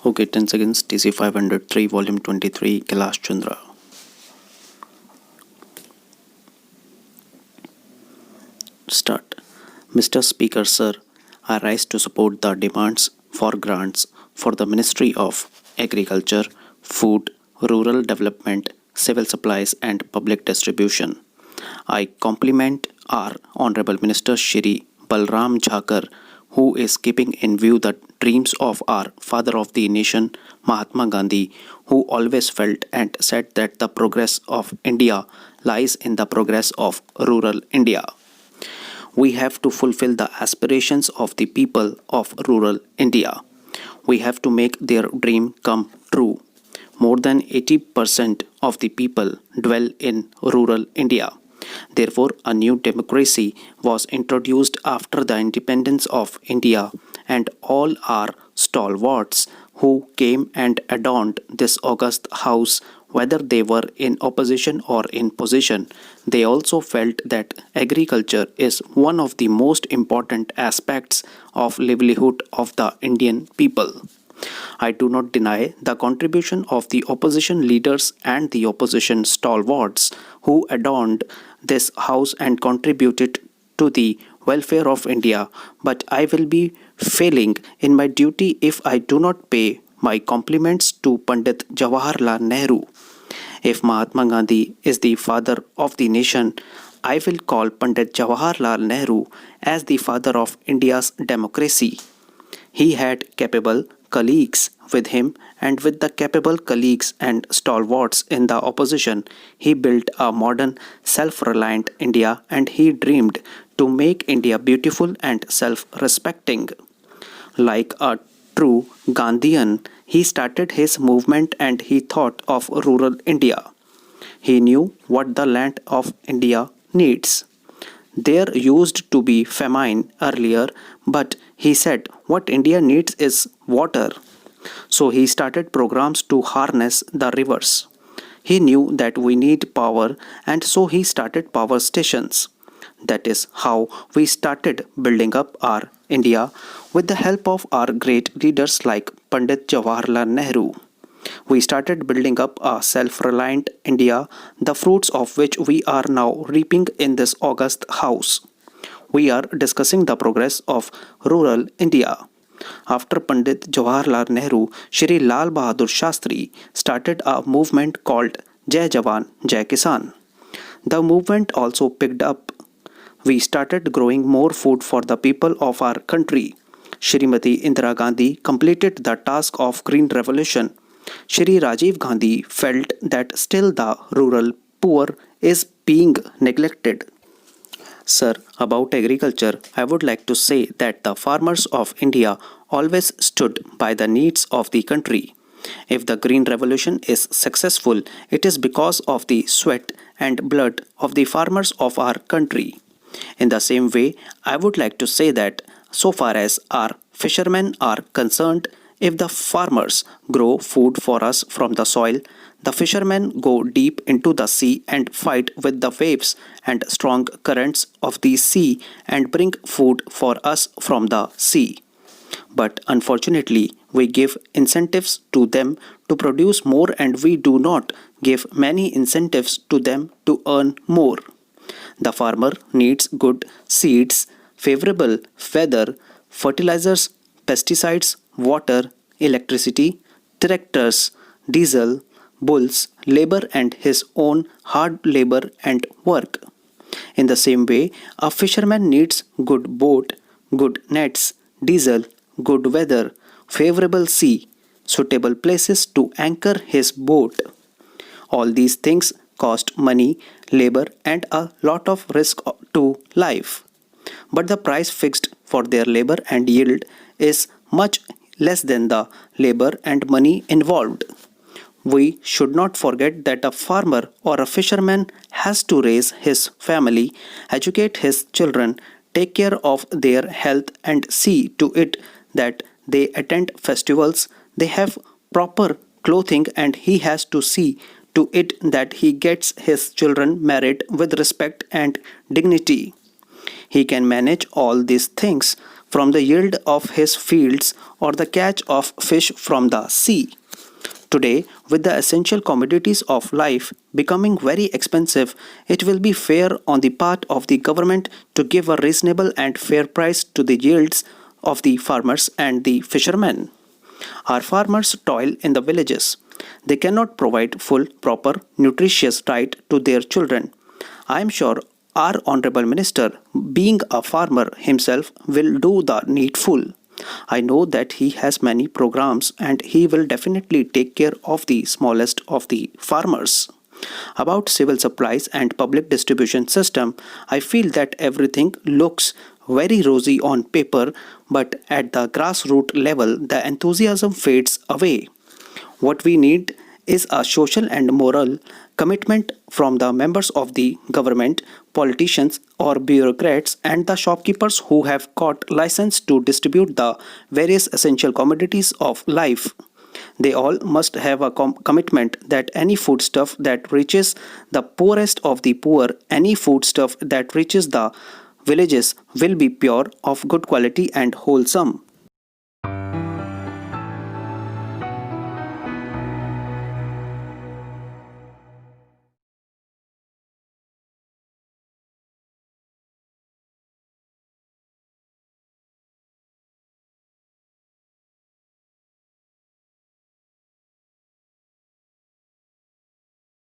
Okay, 10 seconds. TC 503, Volume 23, Kailash Chandra. Start. Mr. Speaker, sir, I rise to support the demands for grants for the Ministry of Agriculture, Food, Rural Development, Civil Supplies and Public Distribution. I compliment our Honorable Minister Shri Balram Jhakar, who is keeping in view the dreams of our father of the nation, Mahatma Gandhi, who always felt and said that the progress of India lies in the progress of rural India. We have to fulfill the aspirations of the people of rural India. We have to make their dream come true. More than 80% of the people dwell in rural India. Therefore, a new democracy was introduced after the independence of India, and all our stalwarts who came and adorned this august house, whether they were in opposition or in position, they also felt that agriculture is one of the most important aspects of livelihood of the Indian people. I do not deny the contribution of the opposition leaders and the opposition stalwarts who adorned this house and contributed to the welfare of India, but I will be failing in my duty if I do not pay my compliments to Pandit Jawaharlal Nehru. If Mahatma Gandhi is the father of the nation, I will call Pandit Jawaharlal Nehru as the father of India's democracy. He had capable colleagues with him, and with the capable colleagues and stalwarts in the opposition, he built a modern, self reliant India, and he dreamed to make India beautiful and self respecting. Like a true Gandhian, he started his movement and he thought of rural India. He knew what the land of India needs. There used to be famine earlier, but he said what India needs is water. So he started programs to harness the rivers. He knew that we need power, and so he started power stations. That is how we started building up our India with the help of our great leaders like Pandit Jawaharlal Nehru. We started building up a self reliant India, the fruits of which we are now reaping in this august house. We are discussing the progress of rural India. After Pandit Jawaharlal Nehru, Shri Lal Bahadur Shastri started a movement called Jai Jawan, Jai Kisan. The movement also picked up. We started growing more food for the people of our country. Shrimati Indira Gandhi completed the task of Green Revolution. Shri Rajiv Gandhi felt that still the rural poor is being neglected. Sir, about agriculture, I would like to say that the farmers of India always stood by the needs of the country. If the Green Revolution is successful, it is because of the sweat and blood of the farmers of our country. In the same way, I would like to say that so far as our fishermen are concerned, if the farmers grow food for us from the soil, the fishermen go deep into the sea and fight with the waves and strong currents of the sea and bring food for us from the sea. But unfortunately, we give incentives to them to produce more, and we do not give many incentives to them to earn more. The farmer needs good seeds, favorable weather, fertilizers, pesticides, water, electricity, tractors, diesel, bulls, labor, and his own hard labor and work. In the same way, a fisherman needs good boat, good nets, diesel, good weather, favorable sea, suitable places to anchor his boat. All these things cost money, labor, and a lot of risk to life. But the price fixed for their labor and yield is much less than the labor and money involved. We should not forget that a farmer or a fisherman has to raise his family, educate his children, take care of their health, and see to it that they attend festivals, they have proper clothing, and he has to see to it that he gets his children married with respect and dignity. He can manage all these things from the yield of his fields or the catch of fish from the sea. Today, with the essential commodities of life becoming very expensive, it will be fair on the part of the government to give a reasonable and fair price to the yields of the farmers and the fishermen. Our farmers toil in the villages. They cannot provide full, proper, nutritious diet to their children. I am sure our Honorable Minister, being a farmer himself, will do the needful. I know that he has many programs and he will definitely take care of the smallest of the farmers. About civil supplies and public distribution system, I feel that everything looks very rosy on paper, but at the grassroots level, the enthusiasm fades away. What we need is a social and moral commitment from the members of the government, politicians or bureaucrats and the shopkeepers who have got license to distribute the various essential commodities of life. They all must have a commitment that any foodstuff that reaches the poorest of the poor, any foodstuff that reaches the villages will be pure, of good quality and wholesome.